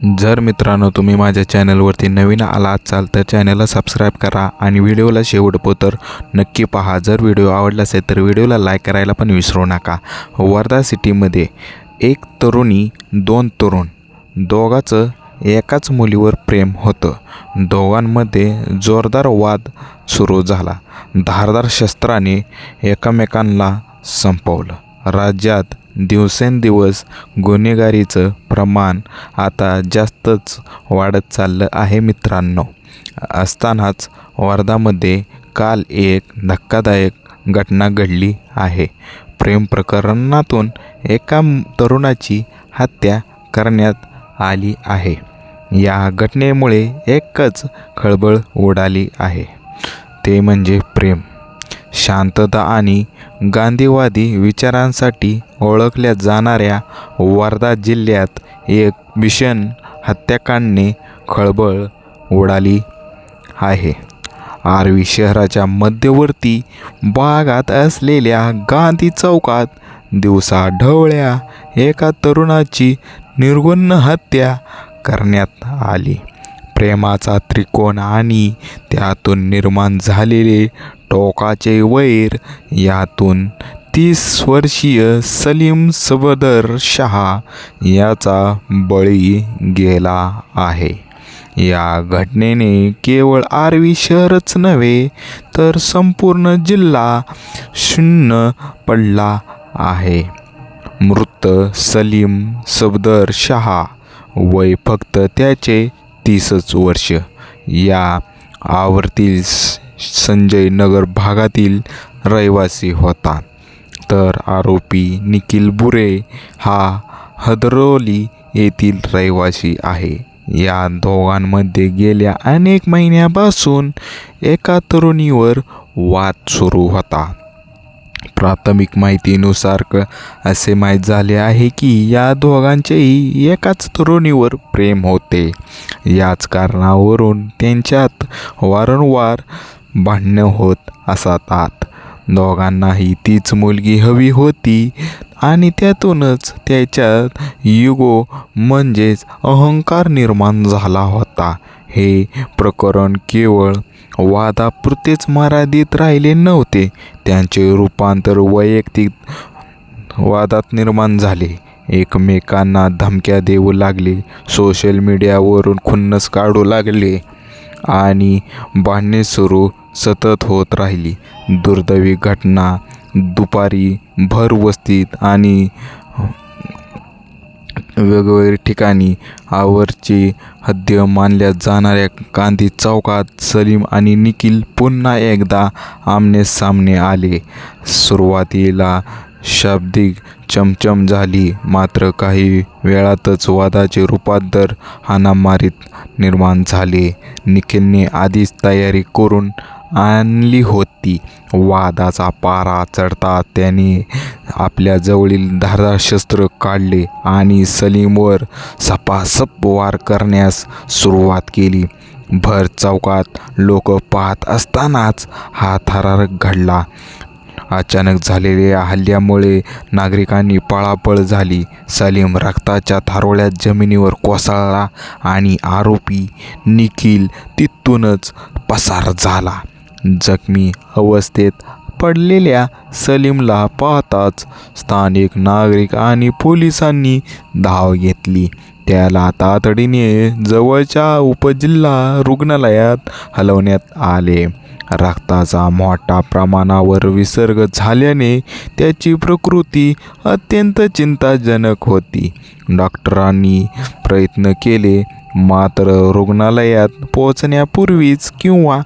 जर मित्रांनो तुम्ही माझ्या चॅनलवरती नवीन आलात असाल तर चॅनलला सबस्क्राईब करा आणि व्हिडिओला शेवटपर्यंत नक्की पहा। जर व्हिडिओ आवडला असेल तर व्हिडिओला लाईक करायला पण विसरू नका। वर्धा सिटीमध्ये एक तरुणी दोन तरुण दोघांचं एकाच मुलीवर प्रेम होतं। दोघांमध्ये जोरदार वाद सुरू झाला। धारदार शस्त्राने एकमेकांना संपवलं। राज्यात दिवसेंदिवस गुन्हेगारीचं प्रमाण आता जास्तच वाढत चाललं आहे मित्रांनो। असतानाच वर्धामध्ये काल एक धक्कादायक घटना घडली आहे। प्रेम प्रकरणातून एका तरुणाची हत्या करण्यात आली आहे। या घटनेमुळे एकच खळबळ उडाली आहे, ते म्हणजे प्रेम। शांतता आणि गांधीवादी विचारांसाठी ओळखल्या जाणाऱ्या वर्धा जिल्ह्यात एक भीषण हत्याकांडाने खळबळ उडाली आहे। आर्वी शहराच्या मध्यवर्ती भागात असलेल्या गांधी चौकात दिवसाढवळ्या एका तरुणाची निर्घृण हत्या करण्यात आली। प्रेमाचा त्रिकोण आणि त्यातून निर्माण झालेले टोकाचे वैर यातून 30 वर्षीय सलीम सफदर शाह याचा बळी गेला आहे। या घटनेने केवळ आर्वी शहरच नव्हे तर संपूर्ण जिल्हा शून्य पडला आहे। मृत सलीम सफदर शाह वय फक्त त्याचे 30 वर्ष या आवर्तील संजय नगर भागातील रहिवासी होता, तर आरोपी निखिल बुरे हा हदरौली येथील रहिवासी आहे। या दोघांमध्ये गेल्या अनेक महिन्यापासून एका तरुणीवर वाद सुरू होता। प्राथमिक माहितीनुसार असे माहीत झाले आहे की या दोघांचेही एकाच तरुणीवर प्रेम होते। याच कारणावरून त्यांच्यात वारंवार भांडणे होत असतात। दोघांनाही तीच मुलगी हवी होती आणि त्यातूनच त्याच्यात इगो म्हणजेच अहंकार निर्माण झाला होता। हे प्रकरण केवळ वादापुरतेच मर्यादित राहिले नव्हते, त्यांचे रूपांतर वैयक्तिक वादात निर्माण झाले। एकमेकांना धमक्या देऊ लागले, सोशल मीडियावरून खुन्नस काढू लागले आणि भांडणे सुरू सतत होत राहिली। दुर्दैवी घटना दुपारी भर वस्तीत आणि वेगवेगळ्या ठिकाणी आवर्ची हद्द मानल्या जाणाऱ्या गांधी चौकात सलीम आणि निखिल पुन्हा एकदा आमनेसामने आले। सुरुवातीला शाब्दिक चमचम झाली, मात्र काही वेळातच वादाचे रूपांतर हाणामारीत निर्माण झाले। निखिलने आधीच तयारी करून आणली होती। वादाचा पारा चढता त्याने आपल्या जवळील धारदार शस्त्र काढले आणि सलीमवर सपासप वार करण्यास सुरुवात केली। भर चौकात लोक पाहत असतानाच हा थरारक घडला। अचानक झालेल्या हल्ल्यामुळे नागरिकांनी पळापळ झाली। सलीम रक्ताच्या थारोळ्यात जमिनीवर कोसळला आणि आरोपी निखिल तिथूनच पसार झाला। जखमी अवस्थेत पडलेल्या सलीमला पाहताच स्थानिक नागरिक आणि पोलिसांनी धाव घेतली। त्याला तातडीने जवळच्या उपजिल्हा रुग्णालयात हलवण्यात आले। रक्ताचा मोठ्या प्रमाणावर विसर्ग झाल्याने त्याची प्रकृती अत्यंत चिंताजनक होती। डॉक्टरांनी प्रयत्न केले, मात्र रुग्णालयात पोहोचण्यापूर्वीच किंवा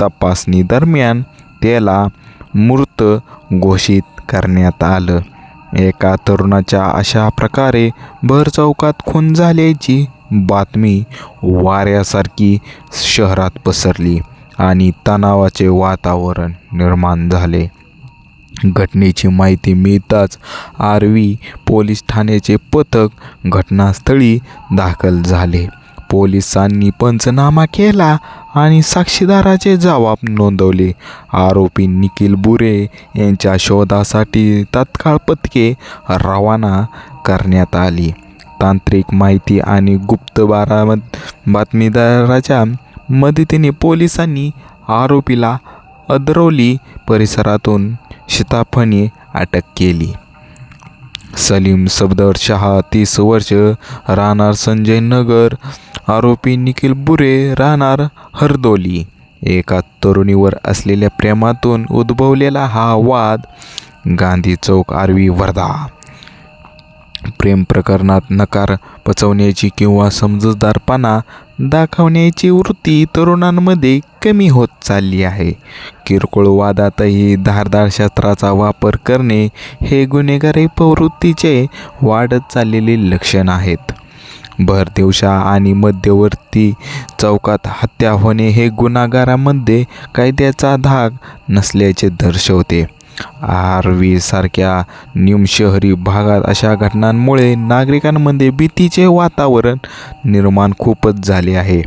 तपासणी दरम्यान त्याला मृत घोषित करण्यात आलं। एका तरुणाच्या अशा प्रकारे भर चौकात खून झाल्याची बातमी वाऱ्यासारखी शहरात पसरली आणि तणावाचे वातावरण निर्माण झाले। घटनेची माहिती मिळताच आर्वी पोलीस ठाण्याचे पथक घटनास्थळी दाखल झाले। पोलिसांनी पंचनामा केला आणि साक्षीदाराचे जबाब नोंदवले। आरोपी निखिल बुरे यांच्या शोधासाठी तात्काळ पथके रवाना करण्यात आली। तांत्रिक माहिती आणि गुप्त बातमीदाराच्या मदतीने पोलिसांनी आरोपीला अद्रौली परिसरातून शिताफने अटक केली. सलीम सफदर शाह 30 वर्ष, राहणार संजय नगर. आरोपी निखिल बुरे, राहणार हरदोली. एका तरुणीवर असलेल्या प्रेमातून उद्भवलेला हा वाद. गांधी चौक, आर्वी, वर्धा. प्रेम प्रकरणात नकार पचवण्याची किंवा समजूतदारपणा दाखवण्याची वृत्ती तरुणांमध्ये कमी होत चालली आहे. किरकोळ वादातही धारदार शस्त्राचा वापर करणे हे गुन्हेगारी प्रवृत्तीचे वाढत चाललेले लक्षण आहेत. भरदिवसा आणि मध्यवर्ती चौकात हत्या होणे हे गुन्हेगारांमध्ये कायद्याचा धाक नसल्याचे दर्शवते. आर्वीसारख्या निमशहरी भागात अशा घटनांमुळे नागरिकांमध्ये भीतीचे वातावरण निर्माण खूपच झाले आहे.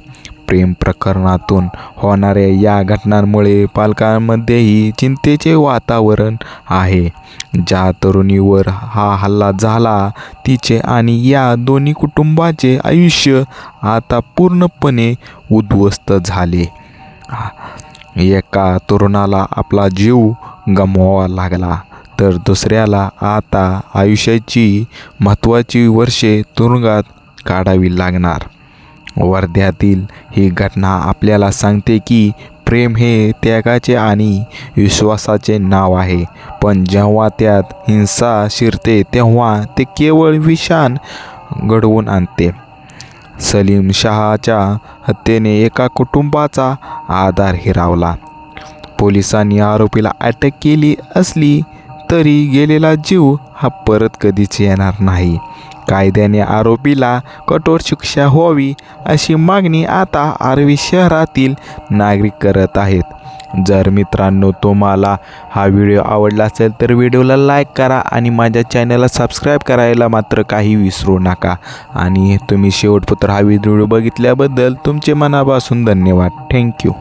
प्रेम प्रकरणातून होणाऱ्या या घटनांमुळे पालकांमध्येही चिंतेचे वातावरण आहे. ज्या तरुणीवर हा हल्ला झाला तिचे आणि या दोन्ही कुटुंबाचे आयुष्य आता पूर्णपणे उद्ध्वस्त झाले. एका तरुणाला आपला जीव गमवावा लागला तर दुसऱ्याला आता आयुष्याची महत्त्वाची वर्षे तुरुंगात काढावी लागणार. वर्ध्यातील ही घटना आपल्याला सांगते की प्रेम हे त्यागाचे आणि विश्वासाचे नाव आहे, पण जेव्हा त्यात हिंसा शिरते तेव्हा ते केवळ विषाण घडवून आणते. सलीम शाहच्या हत्येने एका कुटुंबाचा आधार हिरावला. पोलिसांनी आरोपीला अटक केली असली तरी गेलेला जीव हा परत कधीच येणार नाही. कायद्याने आरोपीला कठोर शिक्षा व्हावी अशी मागणी आता आर्वी शहरातील नागरिक करत आहेत. जर मित्रांनो तुम्हाला हा व्हिडिओ आवडला असेल तर व्हिडिओला लाईक करा आणि माझ्या चॅनलला सबस्क्राईब करायला मात्र काही विसरू नका. आणि तुम्ही शेवटपर्यंत हा व्हिडिओ बघितल्याबद्दल तुमचे मनापासून धन्यवाद. थँक्यू.